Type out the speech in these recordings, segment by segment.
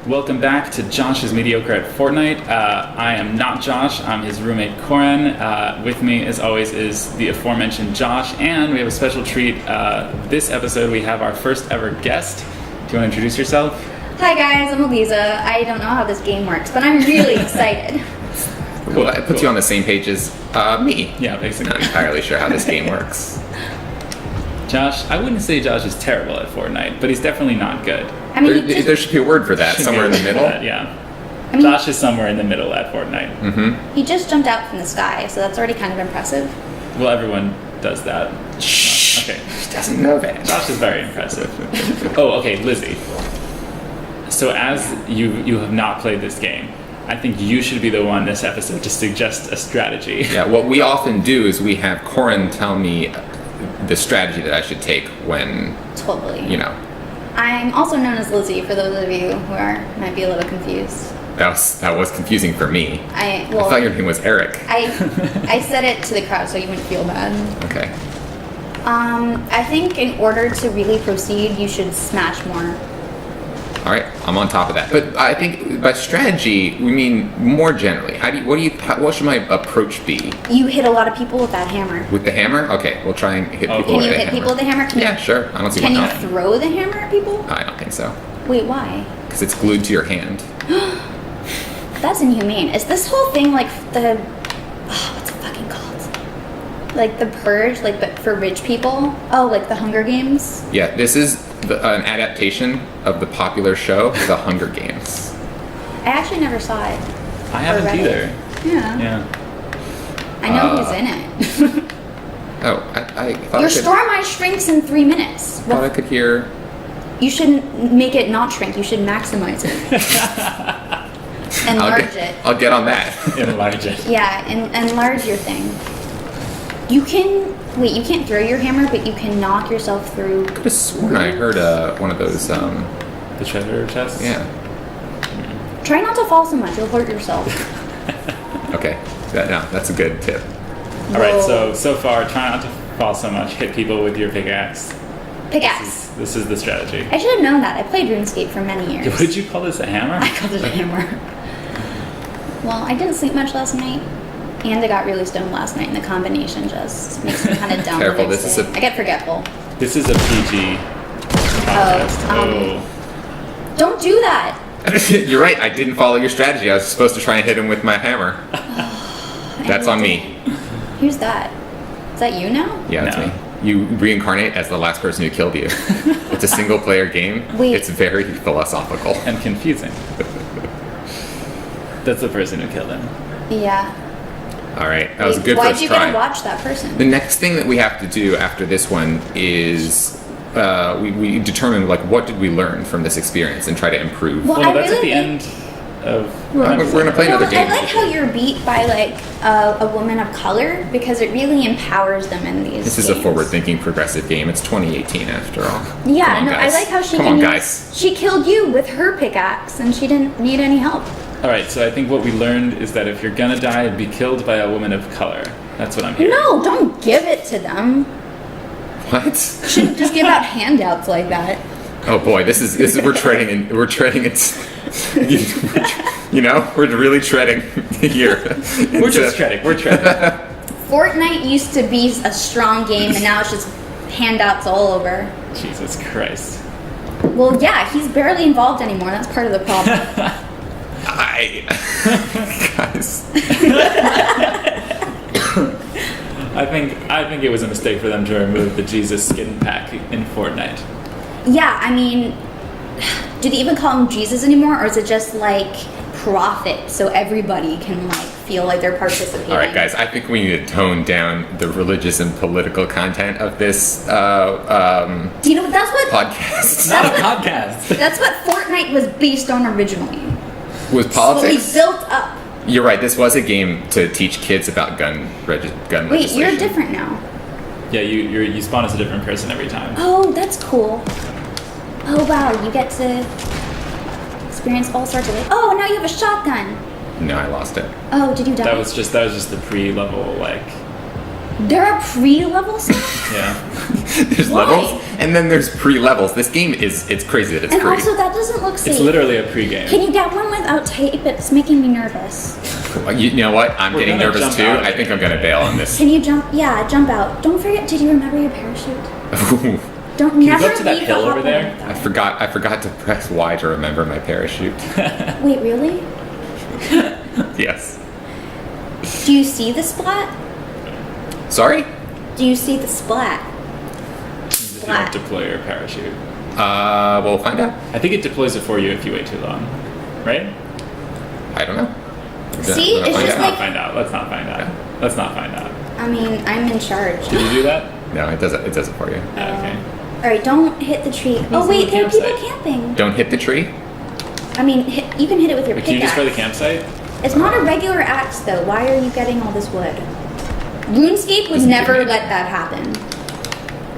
Welcome back to Josh's Mediocre at Fortnite. I am not Josh, I'm his roommate Coren. With me, as always, is the aforementioned Josh, and we have a special treat. This episode, we have our first ever guest. Do you want to introduce yourself? Hi guys, I'm Aliza. I don't know how this game works, but I'm really excited. Cool, that puts you on the same page as me. Yeah, basically. Not entirely sure how this game works. Josh, I wouldn't say Josh is terrible at Fortnite, but he's definitely not good. I mean, There should be a word for that, somewhere in the middle. Yeah. I mean, Josh is somewhere in the middle at Fortnite. Mm-hmm. he just jumped out from the sky, so that's already kind of impressive. Well, everyone does that. Shh. Okay. He doesn't know that. Josh is very impressive. Oh, okay, Lizzie. So as you have not played this game, I think you should be the one this episode to suggest a strategy. Yeah, what we often do is we have Coren tell me the strategy that I should take when, Totally. I'm also known as Lizzie, for those of you who might be a little confused. that was confusing for me. I thought your name was Eric. I said it to the crowd so you wouldn't feel bad. Okay. I think in order to really proceed, you should smash more. All right, I'm on top of that. But I think by strategy, we mean more generally. What should my approach be? You hit a lot of people with that hammer. With the hammer? Okay, we'll try and hit people Can with you the hit hammer. people with the hammer? Yeah, sure. I don't see why Can you not. throw the hammer at people? I don't think so. Wait, why? Because it's glued to your hand. That's inhumane. Is this whole thing like what's it fucking called? Like the Purge, but for rich people? Oh, like the Hunger Games? Yeah, this is an adaptation of the popular show, The Hunger Games. I actually never saw it. I haven't read either. it. Yeah. Yeah. I know who's in it. Oh, I thought Your storm shrinks in 3 minutes. thought I could hear. You shouldn't make it not shrink. You should maximize it. Enlarge it. I'll get on that. Enlarge it. Yeah, enlarge your thing. You can't throw your hammer, but you can knock yourself through. I could have sworn I heard one of those. The treasure chest? Yeah. Try not to fall so much. You'll hurt yourself. Okay. That's a good tip. All right. So far, try not to fall so much. Hit people with your pickaxe. Pickaxe. This is the strategy. I should have known that. I played RuneScape for many years. What did you call this? A hammer? I called it a hammer. Well, I didn't sleep much last night, and I got really stoned last night, and the combination just makes me kind of dumb. Careful, the next this day. is I get forgetful. This is a PG podcast. Don't do that. You're right. I didn't follow your strategy. I was supposed to try and hit him with my hammer. That's on me. Who's that? Is that you now? Yeah, that's No. me. You reincarnate as the last person who killed you. It's a single-player game. Wait. It's very philosophical. And confusing. That's the person who killed him. Yeah. All right, that was a good Why'd first you try. get to watch that person? The next thing that we have to do after this one is we determine what did we learn from this experience and try to improve. Well, Well, I that's really at the think- end of. We're gonna play another game. I like how you're beat by a woman of color because it really empowers them in these. This is a games. forward-thinking, progressive game. It's 2018 after all. Yeah, Come on, no, guys. I like how she Come on, guys. She killed you with her pickaxe, and she didn't need any help. All right. So I think what we learned is that if you're gonna die, be killed by a woman of color. That's what I'm hearing. No, don't give it to them. What? Shouldn't just give out handouts like that. Oh boy, this is we're treading in. We're really treading here. We're just treading. We're treading. Fortnite used to be a strong game, and now it's just handouts all over. Jesus Christ. Well, yeah, he's barely involved anymore. That's part of the problem. Guys. I think it was a mistake for them to remove the Jesus skin pack in Fortnite. Yeah, I mean, do they even call him Jesus anymore, or is it just like prophet, so everybody can feel like they're participating? All right, guys. I think we need to tone down the religious and political content of this Do you know what? That's what. podcast. It's not a podcast. That's what Fortnite was based on originally. With Slowly politics. built up. You're right. This was a game to teach kids about gun Wait, legislation. you're different now. Yeah, you spawn as a different person every time. Oh, that's cool. Oh wow, you get to experience all sorts of. Oh, now you have a shotgun. No, I lost it. Oh, did you die? That was just the pre-level There are pre-level stuff? Yeah. There's Why? levels, and then there's pre-levels. This game it's crazy that it's And free. also, that doesn't look safe. It's literally a pre-game. Can you get one without tape? It's making me nervous. You know what? I'm We're getting gonna nervous jump too. out of I think it. I'm gonna bail on this. Can you jump? Yeah, jump out. Don't forget, did you remember your parachute? Don't Can you never go up to that leave hill the over hot there? water I without forgot to press Y to remember my parachute. it. Wait, really? Yes. Do you see the splat? Sorry? Do you see the splat? If you don't deploy your parachute. We'll find out. I think it deploys it for you if you wait too long. Right? I don't know. See, We'll it's find just out. like- Let's not find out. Let's not find out. Let's not find out. I mean, I'm in charge. Did you do that? No, it does it for you. Okay. Alright, don't hit the tree. Oh, the wait, there are people campsite? camping. Don't hit the tree. I mean, you can hit it with your Wait, can you just pickaxe. go to the campsite? It's not a regular axe, though. Why are you getting all this wood? RuneScape would Doesn't never give me- let that happen.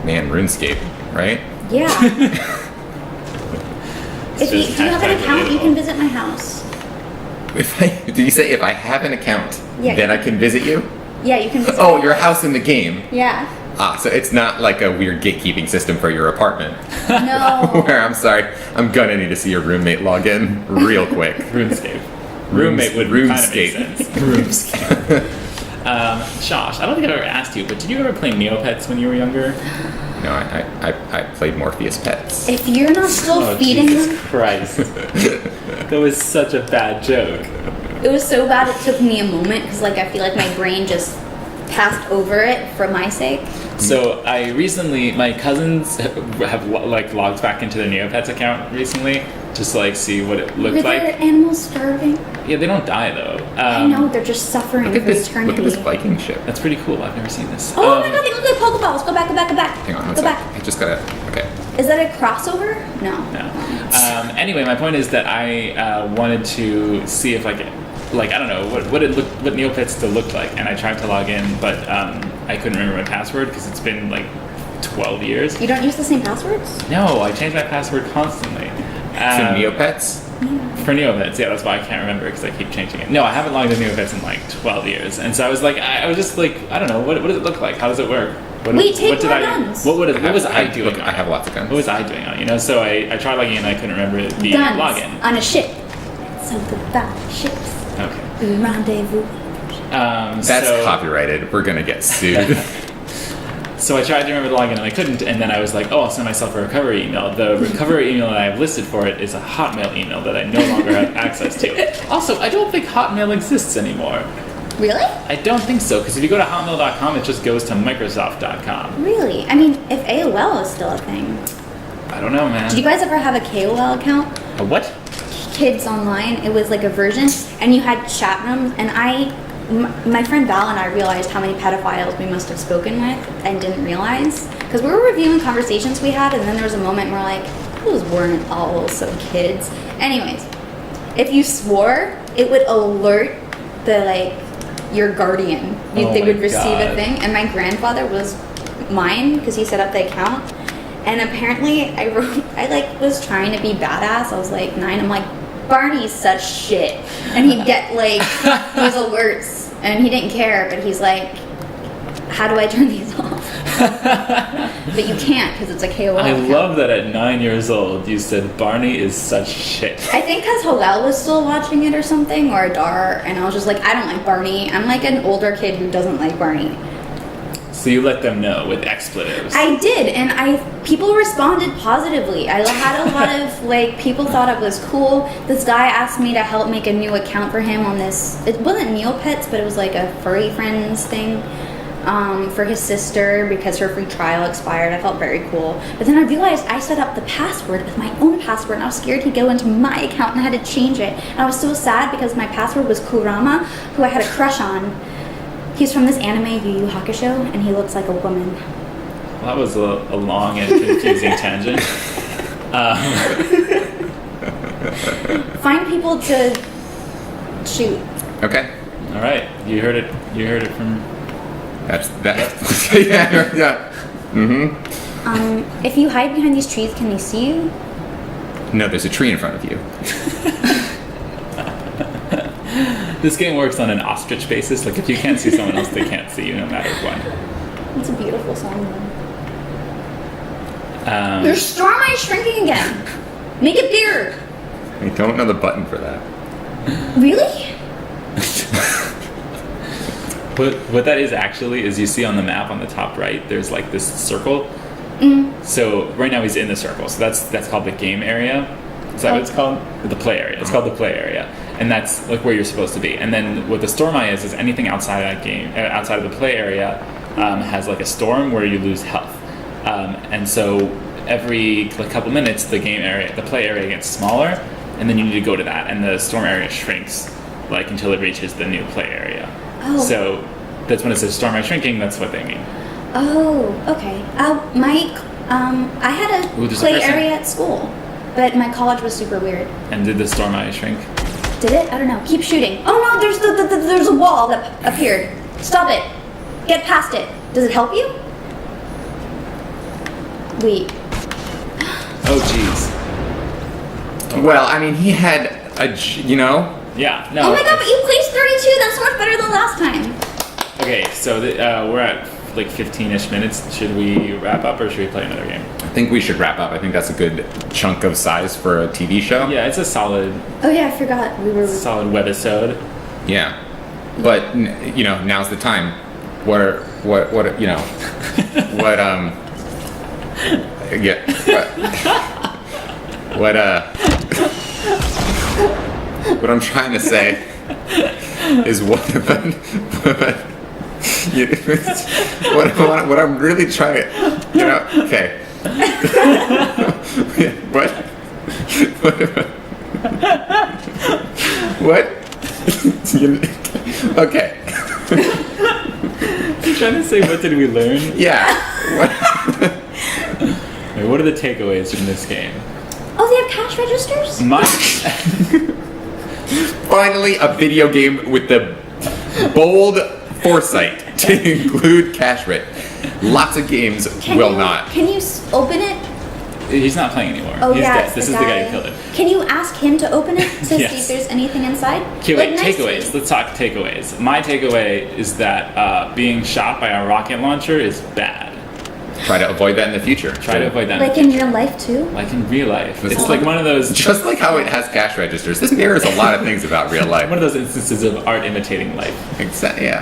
Man, RuneScape, right? Yeah. If you, just do you have an hashtag account, you relatable. can visit my house. Did you say if I have an account, Yeah. then I can visit you? Yeah, you can visit Oh, my your house in the game. Yeah. Ah, so it's not like a weird gatekeeping system for your apartment. No. Where I'm sorry, I'm gonna need to see your roommate log in real quick. RuneScape. Roommate would kind of make RuneScape. sense. RuneScape. Josh, I don't think I've ever asked you, but did you ever play Neopets when you were younger? No, I played Morpheus Pets. If you're not still Oh, feeding Jesus them, Christ. That was such a bad joke. it was so bad it took me a moment because, like, I feel like my brain just passed over it for my sake. So I recently, my cousins have like logged back into their Neopets account recently, just to like see what it looked Were like. there animals starving? Yeah, they don't die though. I know, they're just suffering Look for at this eternity. Viking ship. That's pretty cool. I've never seen this. Oh my god, they look like Pokeballs. Go back, go back, go back. Hang on, one Go sec. back. I just gotta. Okay. Is that a crossover? No. No. Anyway, my point is that I wanted to see if I could, like, I don't know what Neopets still looked like, and I tried to log in, but I couldn't remember my password because it's been like 12 years. You don't use the same passwords? No, I change my password constantly. So Neopets? For Neopets, yeah, that's why I can't remember because I keep changing it. No, I haven't logged into Neopets in like 12 years, and so I was like, I was just like, I don't know, what does it look like? How does it work? Wait, take more guns. What was I doing? Look, on I it? have lots of guns. What was I doing on it? You know, so I tried logging in, and I couldn't remember the Guns login. on a ship. Something about ships. Okay. We rendezvous. That's so, copyrighted. We're gonna get sued. So I tried to remember the login and I couldn't, and then I was like, oh, I'll send myself a recovery email. The recovery email that I have listed for it is a Hotmail email that I no longer have access to. Also, I don't think Hotmail exists anymore. Really? I don't think so, because if you go to hotmail.com, it just goes to Microsoft.com. Really? I mean, if AOL is still a thing. I don't know, man. Did you guys ever have a KOL account? A what? Kids Online. It was like a version, and you had chat rooms, and my friend Val and I realized how many pedophiles we must have spoken with and didn't realize. Because we were reviewing conversations we had, and then there was a moment where like, those weren't all so kids. Anyways, if you swore, it would alert the like your guardian. Oh They my would receive a God. thing, and my grandfather was mine because he set up the account. And apparently, I like was trying to be badass. I was like 9. I'm like, Barney's such shit, and he'd get like these alerts, and he didn't care. But he's like, how do I turn these off? But you can't because it's a KOL. I account. love that at 9 years old you said Barney is such shit. I think because Hillel was still watching it or something, or Adar, and I was just like, I don't like Barney. I'm like an older kid who doesn't like Barney. So you let them know with expletives. I did, and people responded positively. I had a lot of like people thought it was cool. This guy asked me to help make a new account for him on this. It wasn't Neopets, but it was like a furry friends thing for his sister because her free trial expired. I felt very cool, but then I realized I set up the password with my own password, and I was scared he'd go into my account and I had to change it. And I was so sad because my password was Kurama, who I had a crush on. He's from this anime Yu Yu Hakusho, and he looks like a woman. Well, that was a long and confusing tangent. Find people to shoot. Okay. All right, you heard it. You heard it from. That's that. yeah. Mm-hmm. If you hide behind these trees, can they see you? No, there's a tree in front of you. This game works on an ostrich basis. Like if you can't see someone else, they can't see you no matter what. It's a beautiful song, though. Your storm eye shrinking again. Make it bigger. I don't know the button for that. Really? What that is actually is you see on the map on the top right, there's like this circle. So right now he's in the circle. So that's called the game area. Is that what it's called? The play area. It's called the play area, and that's like where you're supposed to be. And then what the storm eye is anything outside of that game, outside of the play area, has like a storm where you lose health. And so every couple minutes, the play area gets smaller, and then you need to go to that, and the storm area shrinks like until it reaches the new play area. Oh. So that's when it says storm eye shrinking. That's what they mean. Oh, okay. I had a play area at school, but my college was super weird. And did the storm eye shrink? Did it? I don't know. Keep shooting. Oh no, there's a wall that appeared. Stop it. Get past it. Does it help you? Wait. Oh jeez. Well, I mean, he had Yeah. No. Oh my god, but you placed 32. That's so much better than last time. Okay, so we're at like 15-ish minutes. Should we wrap up or should we play another game? I think we should wrap up. I think that's a good chunk of size for a TV show. Yeah, it's a solid Oh yeah, I forgot we were. solid webisode. Yeah. But, now's the time. What, yeah. What I'm trying to say is what I'm really trying to, okay. What? Okay. You're trying to say what did we learn? Yeah. Wait, what are the takeaways from this game? Oh, they have cash registers? Finally, a video game with the bold foresight to include cash rate. Lots of games will not. Can you open it? He's not playing anymore. Oh He's yeah, dead. it's This the is guy. the guy who killed him. Can you ask him to open it to see Yes. if there's anything inside? Okay, wait, Like, takeaways. nicely. Let's talk takeaways. My takeaway is that being shot by a rocket launcher is bad. Try to avoid that in the future. Try to avoid that. Like in real life too? Like in real life. This It's is like one of those Just like how it has cash registers. This mirrors a lot of things about real life. one of those instances of art imitating life. Yeah.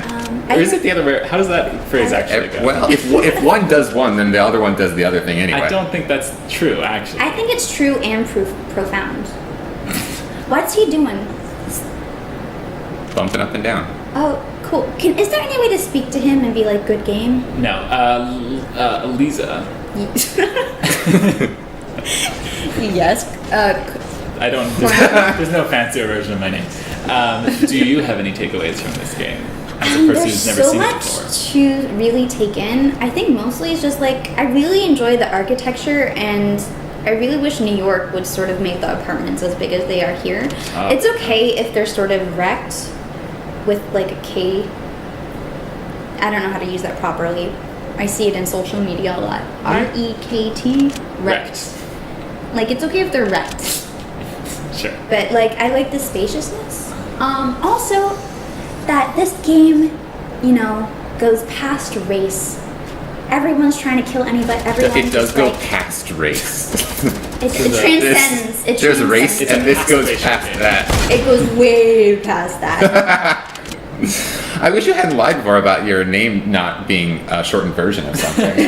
Or is it the other way? How does that phrase actually go? Well, if one does one, then the other one does the other thing anyway. I don't think that's true, actually. I think it's true and profound. What's he doing? Bumping up and down. Oh, cool. Is there any way to speak to him and be like, good game? No, Aliza. Yes. I don't. There's no fancier version of my name. Do you have any takeaways from this game? As a person There's who's never so seen it much before. to really take in. I think mostly it's just like I really enjoy the architecture, and I really wish New York would sort of make the apartments as big as they are here. Oh. It's okay if they're sort of wrecked with like a K. I don't know how to use that properly. I see it in social media a lot. R-E-K-T? Wrecked. Like it's okay if they're wrecked. Sure. But like I like the spaciousness. Also that this game, goes past race. Everyone's trying to kill anybody. It does go past race. It transcends. There's a race, transcends. and this goes masturbation past game. that. It goes way past that. I wish you hadn't lied more about your name not being a shortened version of something.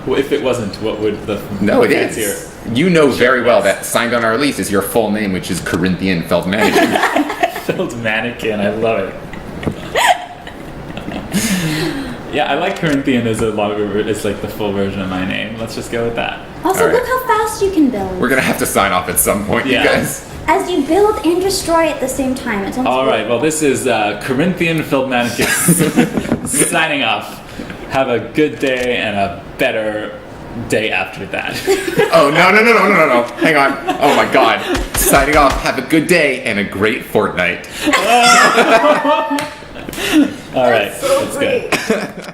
Well, if it wasn't, what would the No, it fancier? is. You know very well that signed on our lease is your full name, which is Corinthian Feldmanaging. Filled mannequin. I love it. Yeah, I like Corinthian as a lot of it's like the full version of my name. Let's just go with that. Also, All right. look how fast you can build. We're gonna have to sign off at some point, Yeah. you guys. As you build and destroy at the same time. It's almost All right. Well, this is Corinthian Filled Mannequin signing off. Have a good day and a better day after that. Oh, no. Hang on. Oh my god. Signing off. Have a good day and a great Fortnite. All right. so That's great. good.